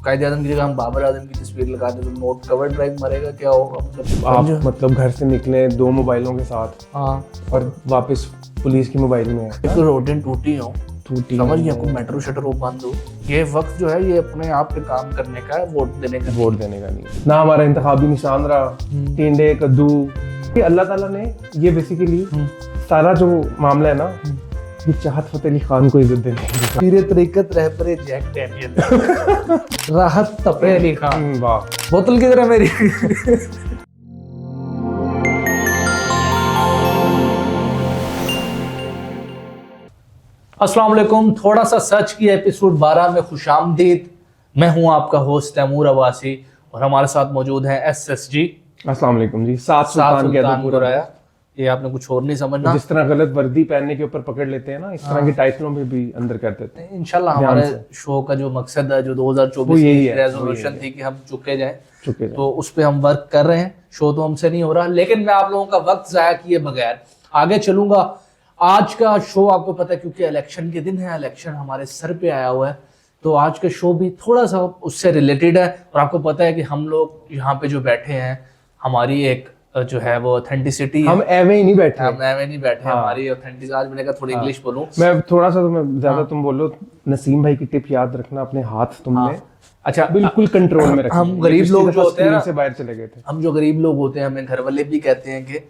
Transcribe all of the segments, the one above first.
कायदे आजम की जगह हम बाबर आजम की तस्वीर लगा दें तो नोट कवर ड्राइव मरेगा, क्या होगा? आप मतलब घर से निकले 2 मोबाइलों के साथ हाँ, और वापस पुलिस की मोबाइल में है। कोई रोटें टूटी हो, टूटी समझ गया, कोई मेट्रो शटर हो बंद हो, ये वक्त जो है ये अपने आप पे काम करने का है, वोट देने का। वोट देने का नहीं ना, हमारा इंतखाबी निशान रहा टिंडे कद्दू। ये अल्लाह ताला ने ये बेसिकली सारा जो मामला है ना, ये चाहत फतेह अली खान को इज्जत देने के लिए। पीरे तरीकत रहबरे जैक डैनियल राहत तपे अली खान, वाह, बोतल की तरह मेरी। अस्सलाम वालेकुम, थोड़ा सा सच की एपिसोड 12 में खुशामदीद। मैं हूं आपका होस्ट तैमूर अब्बासी और हमारे साथ मौजूद हैं SSG। अस्सलाम वालेकुम जी। सात सुल्तान के पूरा आया, ये आपने कुछ और नहीं समझना। जिस तरह गलत वर्दी पहनने के ऊपर पकड़ लेते हैं ना, इस तरह की टाइटलों में भी अंदर कर देते हैं। इंशाल्लाह हमारे शो का जो मकसद है, जो 2024 की रेजोल्यूशन थी कि हम चुके जाएं, तो उस पर हम वर्क कर रहे हैं। शो तो हमसे नहीं हो रहा, लेकिन मैं आप लोगों का वक्त जाया किए बगैर आगे चलूंगा। आज का शो आपको पता है, क्योंकि इलेक्शन के दिन है, इलेक्शन हमारे सर पे आया हुआ है, तो आज का शो भी थोड़ा सा उससे रिलेटेड है। और आपको पता है कि हम लोग यहाँ पे जो बैठे हैं, हमारी एक जो है वो ऑथेंटिसिटी, हम एवे ही नहीं बैठे, हम एवे नहीं बैठे। हाँ। हमारी ऑथेंटिसिटी, आज मैंने कहा थोड़ी इंग्लिश बोलूं मैं थोड़ा सा, तुम्हें ज्यादा तुम बोलो। नसीम भाई की टिप याद रखना, अपने हाथ तुमने अच्छा बिल्कुल कंट्रोल में रखना। हम गरीब लोग जो होते हैं से बाहर चले गए थे, हम जो गरीब लोग होते हैं, हमें घर वाले भी कहते हैं कि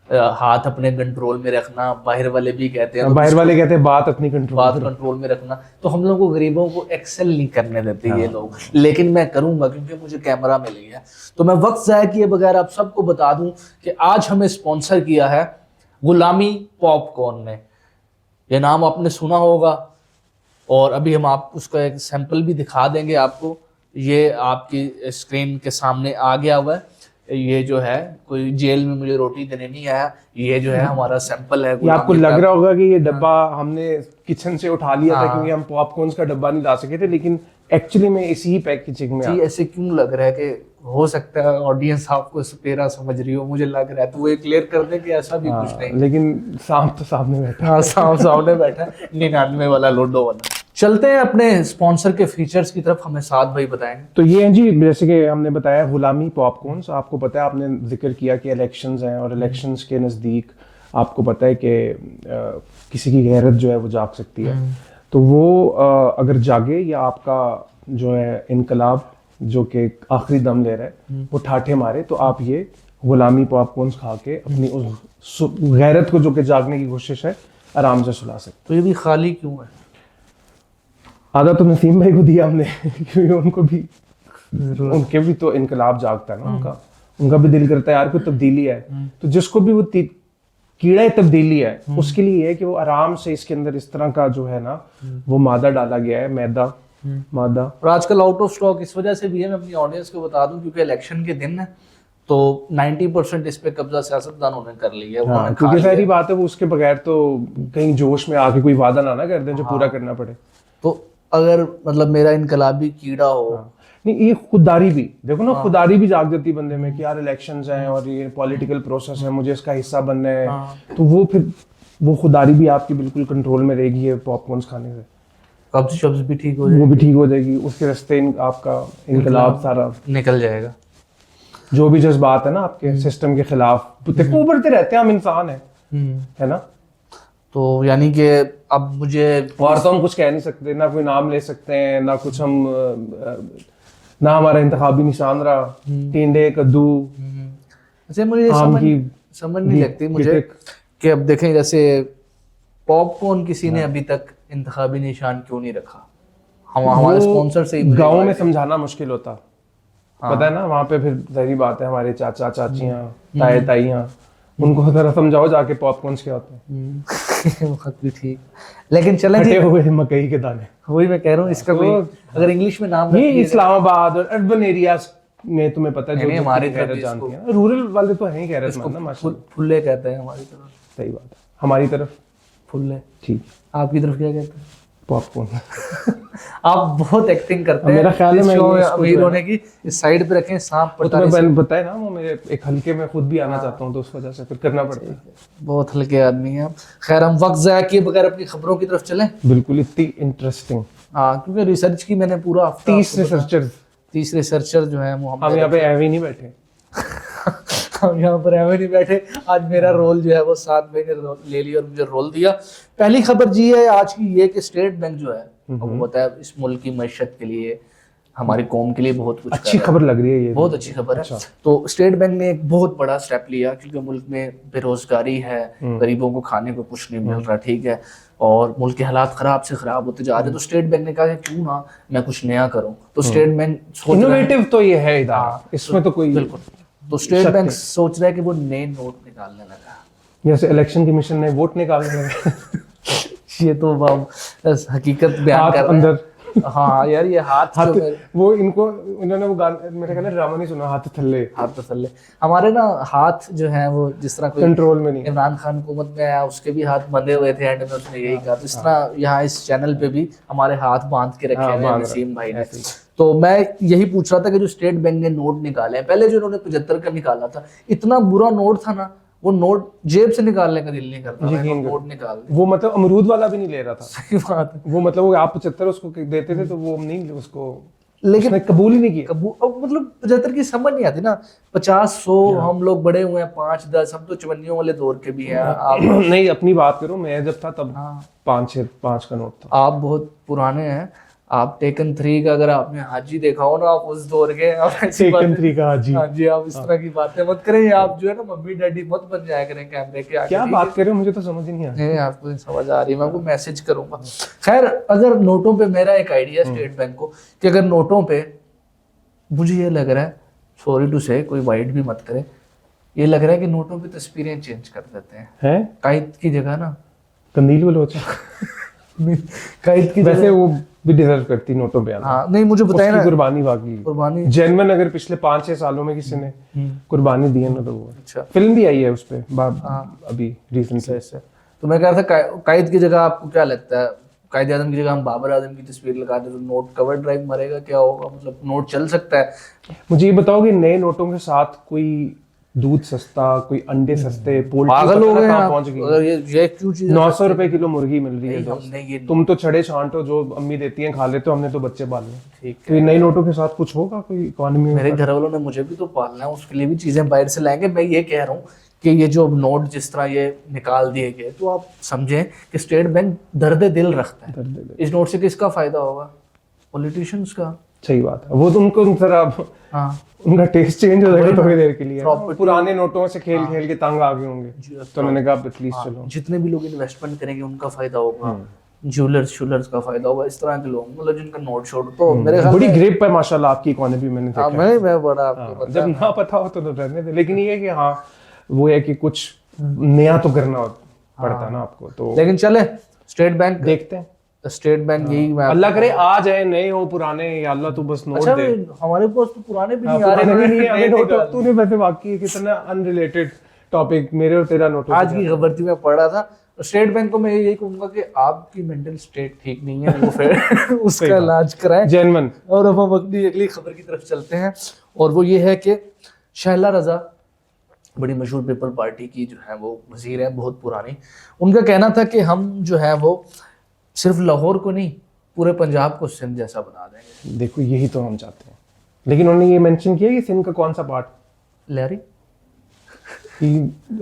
हाथ अपने कंट्रोल में रखना, बाहर वाले भी कहते हैं, बाहर वाले कहते हैं बात अपनी कंट्रोल में रखना। तो हम लोगों को गरीबों को एक्सेल नहीं करने देते ये लोग, लेकिन मैं करूंगा क्योंकि मुझे कैमरा मिल गया। तो मैं वक्त जाया किए बगैर आप सबको बता दूं कि आज हमें स्पॉन्सर किया है गुलामी पॉपकॉर्न ने। ये नाम आपने सुना होगा और अभी हम आप उसका एक सैंपल भी दिखा देंगे आपको। ये आपकी स्क्रीन के सामने आ गया हुआ है। ये जो है, कोई जेल में मुझे रोटी देने नहीं आया, ये जो है हमारा सैंपल है। ये आपको लग रहा होगा कि ये डब्बा हमने किचन से उठा लिया था क्योंकि हम पॉपकॉर्न का डब्बा नहीं ला सके थे, लेकिन एक्चुअली में इसी पैकेजिंग में। जी, ऐसे क्यों लग रहा है कि हो सकता है ऑडियंस आपको सपेरा समझ रही हो, मुझे लग रहा है, तो वो क्लियर कर दे कि ऐसा भी कुछ नहीं। लेकिन सांप तो सामने बैठा। हाँ, सांप सामने बैठा है, 99 वाला लूडो वाला। चलते हैं अपने स्पॉन्सर के फीचर्स की तरफ, हमें साथ भाई बताएंगे। तो ये हैं जी, जैसे कि हमने बताया गुलामी पॉपकॉर्न। आपको पता है, आपने जिक्र किया कि इलेक्शंस हैं और इलेक्शंस के नज़दीक आपको पता है कि किसी की गैरत जो है वो जाग सकती है। तो वो अगर जागे या आपका जो है इनकलाब जो कि आखिरी दम ले रहा है वो ठाठे मारे, तो आप ये गुलामी पॉपकॉर्न खा के अपनी उस गैरत को जो कि जागने की कोशिश है आराम से सुला सकते। तो ये भी खाली क्यों है? आधा तो नसीम भाई को दिया हमने क्योंकि उनके भी तो इनकलाब जागता है ना, उनका भी दिल करता है यार कोई तब्दीली है। तो जिसको भी वो कीड़ा तब्दीली है, उसके लिए है कि वो आराम से इसके अंदर इस तरह का जो है ना वो मादा डाला गया है, मादा। और आजकल आउट ऑफ स्टॉक इस वजह से भी है, मैं अपनी ऑडियंस को बता दूं, क्योंकि इलेक्शन के दिन है तो 90% इस पे कब्जा सियासतदानों ने कर लिया है। हाँ, क्योंकि सारी बात है वो उसके बगैर तो कहीं जोश में आके कोई वादा ना कर दें जो पूरा करना पड़े। तो अगर मतलब मेरा इनकलाबी कीड़ा हो, नहीं, ये खुददारी भी देखो ना, खुददारी भी जाग जाती बंदे में कि यार इलेक्शंस हैं और ये पॉलिटिकल प्रोसेस है, मुझे इसका हिस्सा बनना है। तो वो फिर वो खुददारी भी आपकी बिल्कुल कंट्रोल में रहेगी ये पॉपकॉर्न खाने से। कब्ज शब्ज भी ठीक हो जाएगी, वो भी ठीक हो जाएगी, उसके रास्ते आपका इनकलाब सारा निकल जाएगा। जो भी जज्बात है ना आपके सिस्टम के खिलाफ, देखो उभरते रहते हैं, हम इंसान है ना। तो यानी कि अब मुझे, और तो हम कुछ कह नहीं सकते, ना कोई नाम ले सकते हैं, ना कुछ हम, ना हमारा इंतखाबी निशान रहा टिंडे कद्दू। अच्छा, मुझे समझ नहीं लगती मुझे कि अब देखें, जैसे पॉपकॉर्न किसी ने अभी तक इंतखाबी निशान क्यों नहीं रखा? हम हमारे स्पॉन्सर से ही गाँव में समझाना मुश्किल होता, पता है ना, वहाँ पे फिर जहरी बात है, हमारे चाचा चाचियाँ ताए ताइयाँ, उनको जरा समझाओ जाके पॉपकॉर्न क्या होते हैं। वक्त भी ठीक, लेकिन चलें जी, हुए मकई के दाने, वही मैं कह रहा हूँ। इसका कोई अगर इंग्लिश में नाम, ये इस्लामाबाद और अर्बन एरियाज में तुम्हें पता है, जो हमारी तरफ जानती है, रूरल वाले तो हैं गैरतमंद ना माशाल्लाह। फुल्ले कहते हैं हमारी तरफ। सही बात है, हमारी तरफ फुल्ले, ठीक। आपकी तरफ क्या कहते हैं? पॉपकॉर्न। आप बहुत एक्टिंग करते हैं। मेरा ख्याल है मैं अमीर होने की इस साइड पे रखें, सांप पटा मैंने बताया ना, वो मेरे एक हल्के में खुद भी आना चाहता हूँ, तो उस वजह से फिर करना पड़ता है। बहुत हल्के आदमी हैं आप। खैर, हम वक्त जाया किए बगैर अपनी खबरों की तरफ चलें। बिल्कुल, इतनी इंटरेस्टिंग हाँ, क्योंकि रिसर्च की मैंने पूरा हफ्ता 30 रिसर्चर्स 30 रिसर्चर जो है वो हम यहाँ पे ऐवे ही नहीं बैठे। हम यहाँ पर ऐवे नहीं बैठे। आज मेरा रोल जो है वो 7 महीने ले लिया और मुझे रोल दिया। पहली खबर जी है आज की ये कि स्टेट बैंक जो है वो बताया इस मुल्क की मैशत के लिए, हमारी कौम के लिए बहुत कुछ अच्छी खबर लग रही है ये, बहुत अच्छी खबर है। तो स्टेट बैंक ने एक बहुत बड़ा स्टेप लिया, क्योंकि मुल्क में बेरोजगारी है, गरीबों को खाने को कुछ नहीं मिल रहा, ठीक है, और मुल्क के हालात खराब से खराब होते जा रहे हैं। तो स्टेट बैंक ने कहा कि क्यों ना मैं कुछ नया करूं। तो स्टेट बैंक इनोवेटिव तो ये है इदारा, इसमें तो कोई बिल्कुल। तो स्टेट बैंक सोच रहा है कि वो नए नोट निकालने लगा, जैसे इलेक्शन कमीशन ने वोट निकालने लगे। ये तो हकीकत बयान कर रहे हैं। अंदर हाँ यार, ये हाथ वो इनको इन्होंने वो गाना मेरे ख्याल ड्रामा नहीं सुना, हाथ थल्ले हमारे ना हाथ जो है वो जिस तरह कोई कंट्रोल में नहीं। इमरान खान हुकूमत में आया उसके भी हाथ बंधे हुए थे, एंड में उसने यही कहा। तो इस तरह यहाँ इस चैनल पे भी हमारे हाथ बांध के रखे हैं नसीम भाई ने। तो मैं यही पूछ रहा था कि जो स्टेट बैंक ने नोट निकाले हैं, पहले जो उन्होंने 75 का निकाला था, इतना बुरा नोट था ना, वो नोट जेब से निकालने का दिल नहीं करता था, नोट निकाल वो मतलब अमरूद वाला भी नहीं ले रहा था। सही बात है। वो मतलब वो आप 75 उसको देते थे तो वो नहीं उसको, लेकिन कबूल ही नहीं किया। मतलब 75 की समझ नहीं आती ना, 50 100 हम लोग बड़े हुए हैं, 5 10 हम तो 54 वाले दौर के भी हैं। आप नहीं अपनी बात करो, मैं जब था तब 5 का नोट था। आप बहुत पुराने हैं। आप टेकन 3 का अगर आपने हाजी देखा हो ना, आप उस दौर के, आप टेकन 3 का हाजी। हाँ जी, आप इस तरह की बातें मत करें। आप जो है ना मम्मी डैडी मत बन जाया करें कैमरे के आगे। क्या बात कर रहे हो, मुझे तो समझ ही नहीं आ रही। नहीं, आपको समझ आ रही है, मैं आपको मैसेज करूंगा। खैर, अगर नोटों पे मेरा एक आइडिया स्टेट बैंक को कि अगर नोटों पे, मुझे ये लग रहा है, सॉरी टू से, कोई वाइट भी मत करे, ये लग रहा है कि नोटों पे तस्वीरें चेंज कर देते हैं कायद की जगह ना, कंदील बलोचा कायद की वैसे वो भी डिजर्व करती नोटों पे। हाँ, नहीं मुझे बताया ना, कुर्बानी बाकी कुर्बानी जेन्युइन अगर पिछले 5-6 सालों में किसी ने कुर्बानी दी है ना तो वो। अच्छा, फिल्म भी आई है उस पे अभी रिसेंटली। तो मैं कह रहा था कायद की जगह आपको क्या लगता है, कायद आजम की जगह हम बाबर आजम की तस्वीर लगा दे तो नोट कवर ड्राइव मरेगा, क्या होगा? मतलब नोट चल सकता है? मुझे ये बताओ कि नए नोटों के साथ कोई दूध सस्ता, कोई अंडे सस्ते, पागल हो गए हैं पहुंच गई। अगर ये क्यों चीज 900 रुपए किलो मुर्गी मिल रही है, तुम तो छड़े छांटो जो अम्मी देती हैं खा लेते हो, हमने तो बच्चे पालने। ठीक है, तो ये नए नोटों के साथ कुछ होगा कोई इकोनॉमी में? मेरे घर वालों ने मुझे भी तो पालना है, उसके लिए भी चीजें बाहर से लाएंगे। मैं ये कह रहा हूँ कि ये जो नोट जिस तरह ये निकाल दिए गए, तो आप समझें कि स्टेट बैंक दर्द दिल रखता है। इस नोट से किसका फायदा होगा? पॉलिटिशियंस का। सही बात है, वो तो उनको जरा उनका टेस्ट चेंज हो जाएगा थोड़ी देर के लिए। पुराने नोटों से खेल खेल के तंग आ गए होंगे, तो उन्होंने कहा प्लीज चलो। जितने भी लोग इन्वेस्टमेंट करेंगे उनका फायदा होगा, ज्वेलर्स का फायदा होगा, इस तरह के लोग मतलब जिनका नोट शोट। तो मेरे ख्याल बड़ी ग्रिप है माशाल्लाह आपकी इकोनॉमी, मैंने देखा। मैं बड़ा आपको जब ना पता हो तो रहने दे, लेकिन ये है कि हाँ वो है कि कुछ नया तो करना पड़ता है ना आपको। तो लेकिन चले स्टेट बैंक देखते हैं। स्टेट बैंक यही अल्लाह करे आ जाए, नए हो पुराने, या अल्लाह तू बस नोट दे। हमारे पास तो पुराने भी नहीं आ रहे। तूने वैसे वाकई कितना अनरिलेटेड टॉपिक मेरे और तेरा नोट। आज की खबर थी, मैं पढ़ रहा था। स्टेट बैंक को मैं यही कहूंगा कि आपकी मेंटल स्टेट ठीक नहीं है, वो फिर उसका इलाज कराएं जेन्युइन। और अब हम अगली खबर की तरफ चलते हैं, और वो ये है कि शहला रजा, बड़ी मशहूर पीपल पार्टी की जो है वो वजीर है, बहुत पुरानी। उनका कहना था कि हम जो है वो सिर्फ लाहौर को नहीं, पूरे पंजाब को सिंध जैसा बना देंगे। देखो यही तो हम चाहते हैं, लेकिन उन्होंने ये मेंशन किया कि सिंध का कौन सा पार्ट? लहरी। कि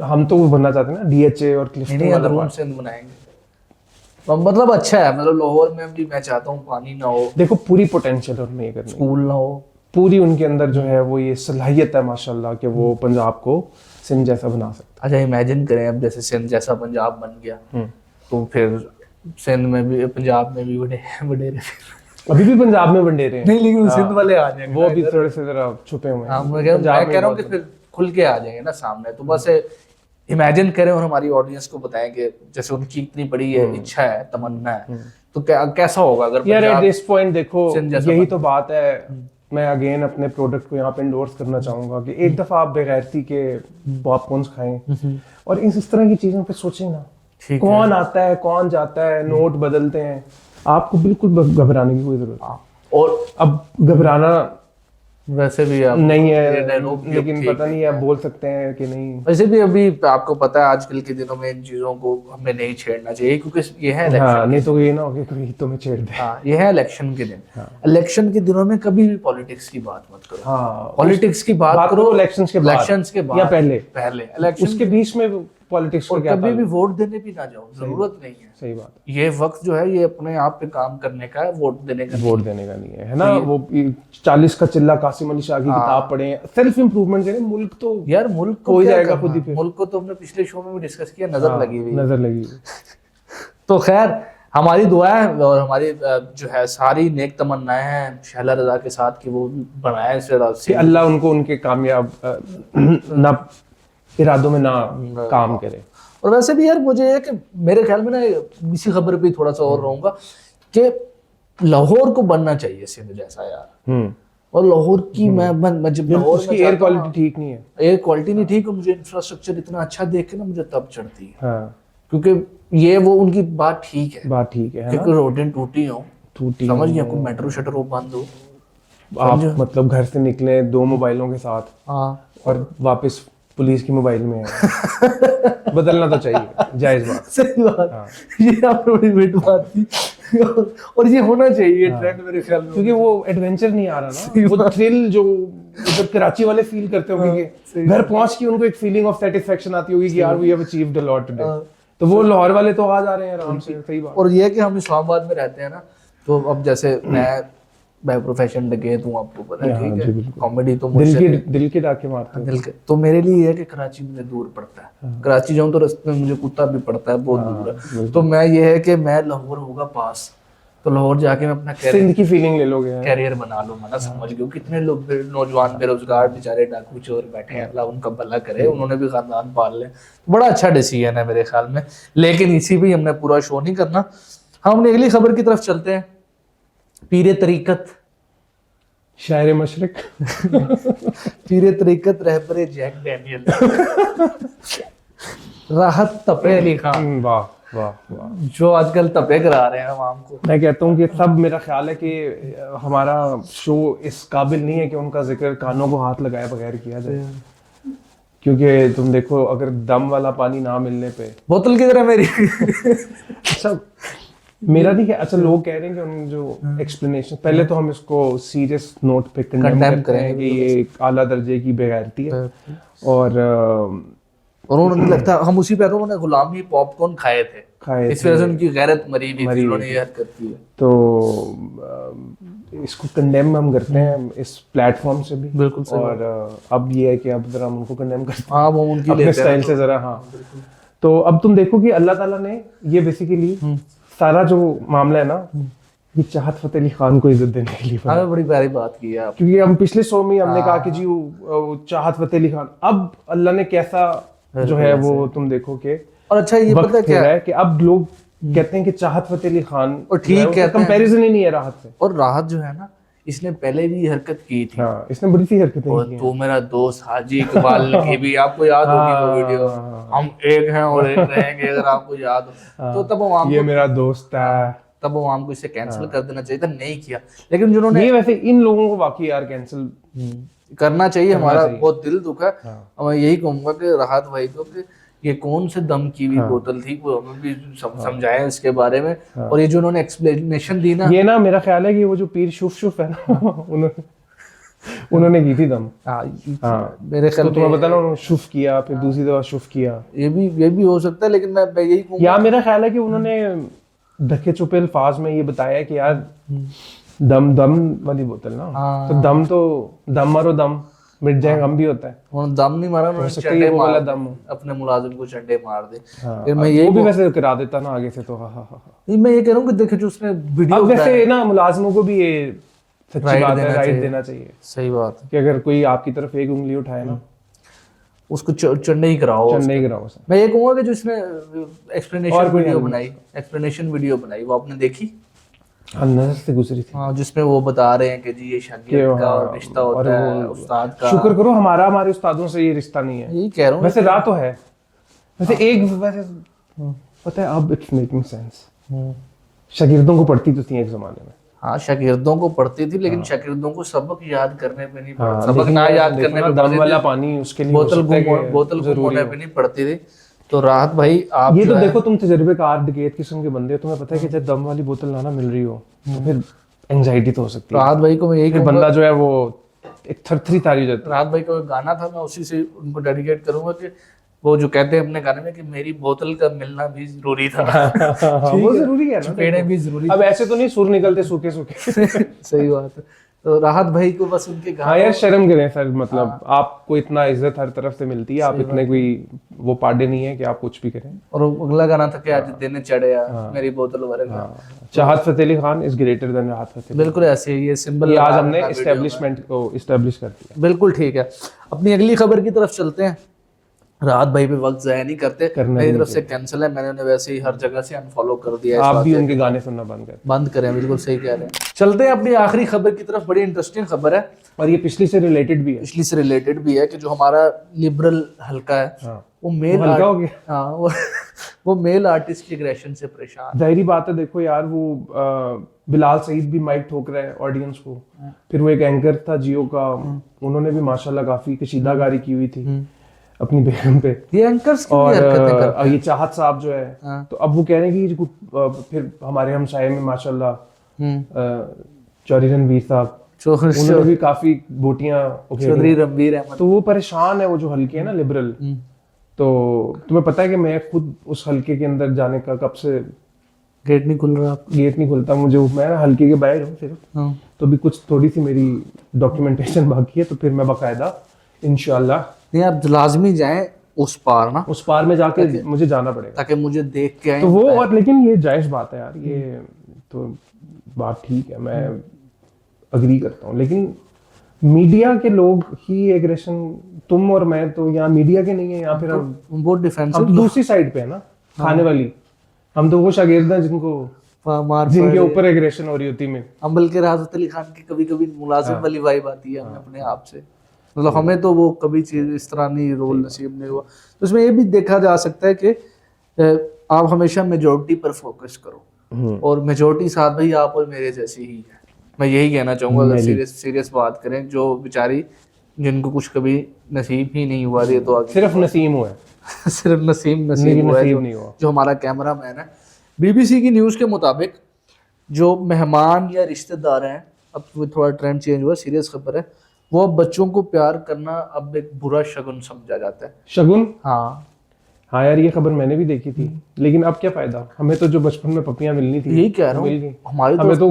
हम तो वो बनना चाहते हैं ना डीएचए और क्लिफ्टन वाला पार्ट। सिंध बनाएंगे, मतलब अच्छा है, मतलब लाहौर में भी मैं चाहता हूँ पानी ना हो। देखो पूरी पोटेंशियल उनमें ये करनी, स्कूल ना हो, पूरी उनके अंदर जो है वो ये सलाहियत है माशाल्लाह कि वो पंजाब को सिंध जैसा बना सकता है। अच्छा इमेजिन करें अब जैसे सिंध जैसा पंजाब बन गया, तो फिर सिंध में भी पंजाब में भी वडेरे अभी भी पंजाब में वडेरे नहीं, लेकिन सिंध वाले आ जाएंगे, वो भी थोड़े से जरा छुपे हुए हैं। मैं कह रहा हूँ कि फिर खुल के आ जाएंगे ना सामने। तो बस इमेजिन करें और हमारी ऑडियंस को बताएं कि जैसे उनकी इतनी बड़ी इच्छा है, तमन्ना है, तो कैसा होगा अगर यार एट दिस पॉइंट। देखो यही तो बात है, मैं अगेन अपने प्रोडक्ट को यहाँ पे एंडोर्स करना चाहूंगा कि एक दफा आप बेगैरती के पॉपकॉर्न्स खाएं और इस तरह की चीजों पे सोचें ना। कौन आता है कौन जाता है, नोट बदलते हैं, आपको बिल्कुल घबराने की कोई जरूरत नहीं। और अब घबराना वैसे भी आप नहीं ये है, डायलॉग भी लेकिन ठीक पता नहीं आप बोल सकते हैं कि नहीं। वैसे भी अभी आपको पता है आजकल के दिनों में इन चीजों को हमें नहीं छेड़ना चाहिए क्योंकि ये है हाँ, इलेक्शन नहीं तो ये ना हो कि कोई तुम्हें छेड़ दे। हाँ ये है इलेक्शन के दिन। इलेक्शन के दिनों में कभी भी पॉलिटिक्स की बात मत करो। हाँ, पॉलिटिक्स की बात बात करो करो इलेक्शंस के बाद, इलेक्शंस के बाद या पहले इलेक्शन उसके बीच में पॉलिटिक्स और को क्या कभी भी वोट देने भी ना जाओ, जरूरत नहीं है। सही बात है, ये वक्त जो है ये अपने आप पे काम करने का है, वोट देने का वोट देने का नहीं है, है ना। वो 40 का चिल्ला कासिम अली शाह की किताब पढ़े, सेल्फ इंप्रूवमेंट करें, मुल्क तो यार मुल्क को हो क्या जाएगा करना? खुद ही फिर। मुल्क को तो हमने पिछले शो में भी डिस्कस किया, नजर लगी हुई है। नजर लगी हुई। तो खैर हमारी दुआ है और हमारी जो है सारी नेक तमन्नाएं हैं शहला रजा के साथ कि वो बनाए कि अल्लाह उनको उनके कामयाब ना इरादों में ना काम करे। और वैसे भी यार मुझे है कि मेरे ख्याल में ना इसी खबर पे थोड़ा सा और रहूंगा कि लाहौर को बनना चाहिए सिंध जैसा यार। और लाहौर की मैं जब लाहौर उसकी एयर क्वालिटी ठीक नहीं है, एयर क्वालिटी नहीं ठीक, और मुझे इंफ्रास्ट्रक्चर इतना अच्छा देख के ना मुझे तब चढ़ती है। हाँ, क्योंकि ये वो उनकी बात ठीक है, बात ठीक है ना। क्योंकि रोडें टूटी हो, टूटी समझ गया, कोई मेट्रो शटर हो बंद हो, आप मतलब घर से निकले 2 मोबाइलों के साथ हाँ और वापस पुलिस की मोबाइल में है। बदलना तो चाहिए, जायज बात। सही बात, ये आपने बड़ी बिट बात थी और ये होना चाहिए ट्रेंड मेरे ख्याल में, क्योंकि वो एडवेंचर नहीं आ रहा ना, वो थ्रिल जो जब कराची वाले फील करते होंगे कि घर पहुंच के उनको एक फीलिंग ऑफ सेटिस्फेक्शन आती होगी कि यार we have achieved a lot today, तो वो लाहौर वाले तो आ जा रहे हैं आराम से। सही बात। और ये कि हम इस्लामाबाद में रहते हैं ना, तो अब जैसे मैं बाय प्रोफेशन लगे हूँ, आपको पता है, ठीक है, कॉमेडी तो दिल के डाके मारते दिल के, तो मेरे लिए ये है कि कराची मुझे दूर पड़ता है, कराची जाऊँ तो रास्ते में मुझे कुत्ता भी पड़ता है, बहुत दूर है, तो मैं ये है कि मैं लाहौर होगा पास, तो लाहौर जाके मैं अपना सिंध की फीलिंग ले लोगे, कैरियर बना लूंगा ना, समझ गए कितने लोग नौजवान बेरोजगार बेचारे डाकू चोर बैठे हैं, अल्लाह उनका भला करे, उन्होंने भी खानदान पाल ले, बड़ा अच्छा डिसीजन है मेरे ख्याल में। लेकिन इसी भी हमने पूरा शो नहीं करना, हम अपनी अगली खबर की तरफ चलते हैं। पीरे तरीकत शायर मशरक पीरे तरीकत रहबरे जैक डैनियल राहत तपे अली खान, वाह वाह वाह, जो आजकल तपे करा रहे हैं आवाम को। मैं कहता हूँ कि सब, मेरा ख्याल है कि हमारा शो इस काबिल नहीं है कि उनका जिक्र कानों को हाथ लगाए बगैर किया जाए, क्योंकि तुम देखो अगर दम वाला पानी ना मिलने पे, बोतल की तरह मेरी अच्छा मेरा नहीं है, अच्छा लोग कह रहे हैं कि उन जो एक्सप्लेनेशन, पहले तो हम इसको सीरियस नोट पे कंडेम करते हैं कि ये एक आला दर्जे की बेगैरती है, और उन्होंने लगता है हम उसी पे उन्होंने गुलामी पॉपकॉर्न खाए थे, इस वजह से उनकी गैरत मरी हुई थी, उन्होंने ये हरकत की है, तो इसको कंडेम हम करते हैं इस प्लेटफॉर्म से भी, बिल्कुल। और अब ये है कि अब जरा हम उनको कंडेम करते हैं, हाँ वो उनकी अपने स्टाइल से जरा। हाँ, तो अब तुम देखो कि अल्लाह ताला ने ये बेसिकली सारा जो मामला है ना, ये चाहत फतेह अली खान को इज्जत देने के लिए बना। बड़ी प्यारी बात की है, क्योंकि हम पिछले शो में हमने कहा कि जी वो चाहत फतेह अली खान, अब अल्लाह ने कैसा जो है वो तुम देखो कि, और अच्छा ये पता क्या है कि अब लोग कहते हैं कि चाहत फतेह अली खान, और ठीक कहते हैं, कंपैरिजन ही नहीं है राहत से, और राहत जो है ना इसने पहले भी हरकत की थी। हाँ, इसने बड़ी सी हरकतें की हैं। तो मेरा दोस्त हाजी इकबाल की भी आपको याद होगी वो वीडियो, हम एक हैं और एक रहेंगे, अगर आपको याद हो तो तब हम ये मेरा दोस्त है, तब हम को इसे कैंसिल कर देना चाहिए था, नहीं किया। लेकिन जिन्होंने ये वैसे इन लोगों को वाकई यार कैंसिल करना चाहिए, हमारा बहुत दिल दुखा है। मैं यही कहूंगा कि राहत भाई को कि ये कौन से दम की हुई बोतल थी, वो हमें भी समझाएं इसके बारे में। और ये जो उन्होंने एक्सप्लेनेशन दी ना, ये ना मेरा ख्याल है कि वो जो पीर शुफ है ना उन्होंने की थी दम। मेरे ख्याल तो तुम्हें पता ना, उन्होंने शुफ किया फिर दूसरी दफा शुफ किया, ये भी हो सकता है। लेकिन मैं यही कहूंगा, या मेरा ख्याल है कि उन्होंने ढके छुपे अल्फाज में ये बताया कि यार दम वाली बोतल ना, तो दम मारो, दम मिट जाए, गम भी होता है। उन्होंने दम नहीं मारा, उन्होंने चंडे मार अपने मुलाजिम को चंडे मार दे। फिर मैं ये भी वैसे करा देता ना आगे से, तो मैं ये कह रहा हूँ कि देखो जो उसने वीडियो, अब वैसे ना मुलाजिमों को भी ये सच्ची बात है, राइट देना चाहिए। सही बात है कि अगर कोई आपकी तरफ एक उंगली उठाए ना, उसको चंडे ही कराओ। मैं ये कहूंगा कि जो इसने एक्सप्लेनेशन वीडियो बनाई वो आपने देखी? नजर से गुजरी थी। हाँ, जिसमें वो बता रहे हैं कि जी ये शागिर्द का और रिश्ता होता है उस्ताद का। शुक्र करो हमारे उस्तादों से ये रिश्ता नहीं है। यही कह रहा हूँ, वैसे रात तो है, वैसे एक वैसे पता है अब इट्स मेकिंग सेंस। शागिर्दों को पढ़ती तो थी एक जमाने में, हाँ शागिर्दों को पढ़ती थी, लेकिन शागिर्दों को सबक याद करने पे नहीं हाँ, सबक लेकिन ना यार याद देखो करने ना, पे दम पढ़ती वाला थी। पानी उसके लिए हो सकता है कि बोतल गुम जरूरी होने हो। पे नहीं पड़ती थी। तो राहत भाई आप ये जो तो है, देखो तुम तजर्बेकार डकैत किस्म के बंदे हो, तुम्हें पता है कि जब दम वाली बोतल ना मिल रही हो तो फिर एंजाइटी तो हो सकती है। राहत भाई को मैं यही फिर कहूंगा, बंदा जो है वो एक थरथरी तारी हो जाती है। राहत भाई का एक गाना था, मैं उसी से उनको डेडिकेट करूंगा कि वो जो कहते हैं अपने गाने में कि मेरी बोतल का मिलना भी जरूरी था। वो जरूरी है ना, चुपेड़े भी जरूरी अब ऐसे तो नहीं सुर निकलते सूखे सूखे। सही बात है। तो राहत भाई को बस उनके हाँ यार गानों, शर्म करें सर, मतलब आपको इतना इज्जत हर तरफ से मिलती है, आप इतने कोई वो पाडे नहीं है कि आप कुछ भी करें। और अगला गाना था कि आज दिन चढ़े मेरी बोतल वाले। Chahat Fateh Ali Khan is greater than Rahat Fateh. बिल्कुल ऐसे ही ये सिंबल ये आज हमने एस्टेब्लिशमेंट को इस्टेब्लिश कर दिया। बिल्कुल ठीक है। अपनी अगली खबर की तरफ चलते हैं। राहत भाई पे वक्त जाया नहीं करते, मेरी तरफ से कैंसिल है, मैंने उन्हें वैसे ही हर जगह से अनफॉलो कर दिया है। आप भी उनके गाने सुनना बंद कर। बंद करें, बिल्कुल सही कह रहे हैं। चलते हैं अपनी आखिरी खबर की तरफ, बड़ी इंटरेस्टिंग खबर है और ये पिछली से रिलेटेड भी है। पिछली से रिलेटेड भी है कि जो हमारा लिबरल हल्का है, हाँ। वो मेल हल्का हो गया। हाँ वो मेल आर्टिस्ट की एग्रेशन से परेशान। जाहिर बात है, देखो यार वो बिलाल सईद भी माइक ठोक रहा है ऑडियंस को। फिर वो एक एंकर था जियो का, उन्होंने भी माशाल्लाह काफी कशीदाकारी की हुई थी अपनी बेगम पे। ये एंकर्स की और भी हरकतें करते हैं। ये चाहत साहब जो है, तो अब वो कह रहे हैं कि फिर हमारे हमसाये में माशाल्लाह चौधरी रणवीर साहब, उन्होंने भी काफी बोटियां उखेड़ी। चौधरी रणवीर अहमद, तो वो परेशान है, वो जो हल्के है ना लिबरल। तो तुम्हें पता है कि मैं खुद उस हल्के के अंदर जाने का कब से गेट नहीं खुल रहा आपका? गेट नहीं खुलता मुझे, मैं ना हल्के के बाहर हूँ सिर्फ। तो भी कुछ थोड़ी सी मेरी डॉक्यूमेंटेशन बाकी है, तो फिर मैं बाकायदा इंशाल्लाह नहीं आप लाजमी जाएं उस पार ना, उस पार में जाके मुझे जाना पड़ेगा ताकि मुझे देख के आए। तो वो, और लेकिन ये जायज बात है यार, ये तो बात ठीक है, मैं अग्री करता हूँ। लेकिन मीडिया के लोग ही एग्रेशन, तुम और मैं तो यहाँ मीडिया के नहीं है, यहाँ फिर हम बहुत डिफेंसिव, हम दूसरी साइड पे है ना, खाने वाली। हम तो वो शागिर्द हैं मार जिनके ऊपर एग्रेशन हो रही होती है। हम बल्कि राहत अली खान की कभी कभी मुलाजिम वाली वाइब आती है हमें अपने आप से, मतलब हमें तो वो कभी चीज इस तरह नहीं रोल नसीब नहीं हुआ। तो इसमें ये भी देखा जा सकता है कि आप हमेशा मेजोरिटी पर फोकस करो, और मेजोरिटी साथ भाई आप और मेरे जैसी ही है। मैं यही कहना चाहूंगा, अगर सीरियस बात करें, जो बेचारी जिनको कुछ कभी नसीब ही नहीं हुआ, ये तो आगे सिर्फ नसीब हुआ है। सिर्फ नसीब हुआ है जो हमारा कैमरा मैन है। बीबीसी की न्यूज़ के मुताबिक जो मेहमान या रिश्तेदार हैं, अब थोड़ा ट्रेंड चेंज हुआ, सीरियस खबर है, वो अब बच्चों को प्यार करना अब एक बुरा शगुन समझा जाता है। शगुन? हाँ यार ये खबर मैंने भी देखी थी, लेकिन अब क्या फायदा, हमें तो जो बचपन में पपियां मिलनी थी यही कह रहा हूँ, हमें तो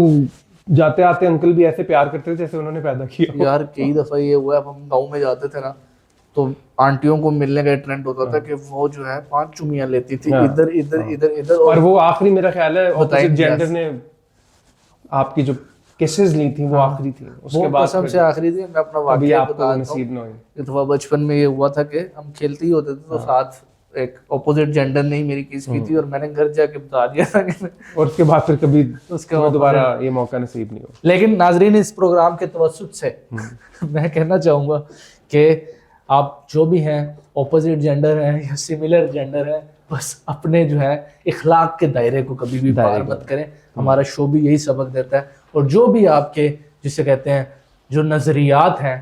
जाते आते अंकल भी ऐसे प्यार करते थे जैसे उन्होंने पैदा किया। यार कई दफा ये हुआ है, हम गाँव में जाते थे ना, तो आंटियों को मिलने का ट्रेंड होता था कि वो जो है 5 चुमियां लेती थी, इधर इधर इधर इधर, और वो आखिरी मेरा ख्याल है ऑपोजिट जेंडर ने आपकी जो केसेस ली थी वो आखिरी थी, उसके बाद सबसे आखिरी थी। मैं अपना वाकया बता नसीब न हुई। एक दफा बचपन में ये हुआ था कि हम खेलते ही होते थे, तो साथ एक ऑपोजिट जेंडर ने ही मेरी किस की थी, और मैंने घर जाके बता दिया था कि और उसके बाद फिर कभी उसके बाद दोबारा ये मौका नसीब नहीं हुआ। लेकिन नाजरीन, इस प्रोग्राम के तवज्जुद से मैं कहना चाहूँगा कि आप जो भी हैं, ऑपोजिट जेंडर हैं या सिमिलर जेंडर हैं, बस अपने जो है इखलाक के दायरे को कभी भी पार मत करें। हमारा शो भी यही सबक देता है। और जो भी आपके जिसे कहते हैं जो नज़रियात हैं,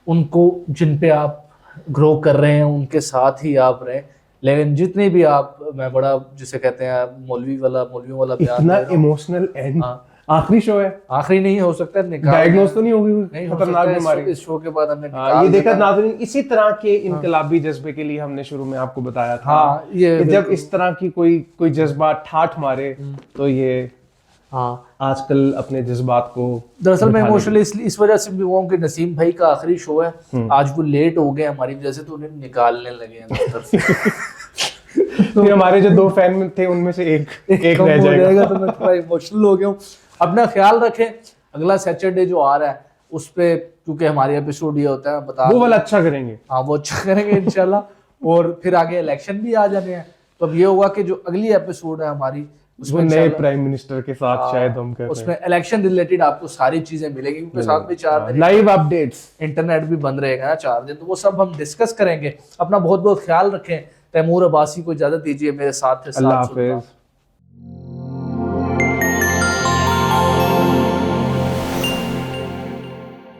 उनको जिन पे आप ग्रो कर रहे हैं उनके साथ ही आप रहें। लेकिन जितने भी आप, मैं बड़ा जिसे कहते हैं मौलवियों वाला इतना इमोशनल एंड आखिरी शो है, आखिरी नहीं हो सकता, डायग्नोस तो नहीं होगी खतरनाक बीमारी इस शो के बाद हमने ये देखा नाज़रीन, इसी तरह के इनकलाबी जज्बे के लिए हमने शुरू में आपको बताया था ये कि जब इस तरह की कोई जज्बा ठाठ मारे तो ये आजकल अपने जज्बात को, दरअसल मैं इमोशनली इस वजह से भी हुआ हूं कि नसीम भाई का आखिरी शो है, आज वो लेट हो गए हमारी वजह से, तो उन्हें निकालने लगे हैं तो हमारे जो 2 फैन थे उनमें से एक रह जाएगा, तो मैं थोड़ा इमोशनल हो गया हूँ। अपना ख्याल रखें, अगला सैटरडे जो आ रहा है उस पे, क्योंकि हमारे एपिसोड ये होता है, बता वो वाला अच्छा करेंगे। हाँ वो अच्छा करेंगे इंशाल्लाह। और फिर आगे इलेक्शन भी आ जाने हैं, तो अब ये होगा कि जो अगली एपिसोड है हमारी, उसमें नए प्राइम मिनिस्टर के साथ शायद हम कर, उसमें इलेक्शन रिलेटेड आपको सारी चीजें मिलेंगी, क्योंकि साथ में 4 दिन लाइव अपडेट्स, इंटरनेट भी बंद रहेगा ना 4 दिन, तो वो सब हम डिस्कस करेंगे। अपना बहुत बहुत ख्याल रखें। तैमूर अब्बासी को इजाजत दीजिए, मेरे साथ थे। अल्लाह हाफिज।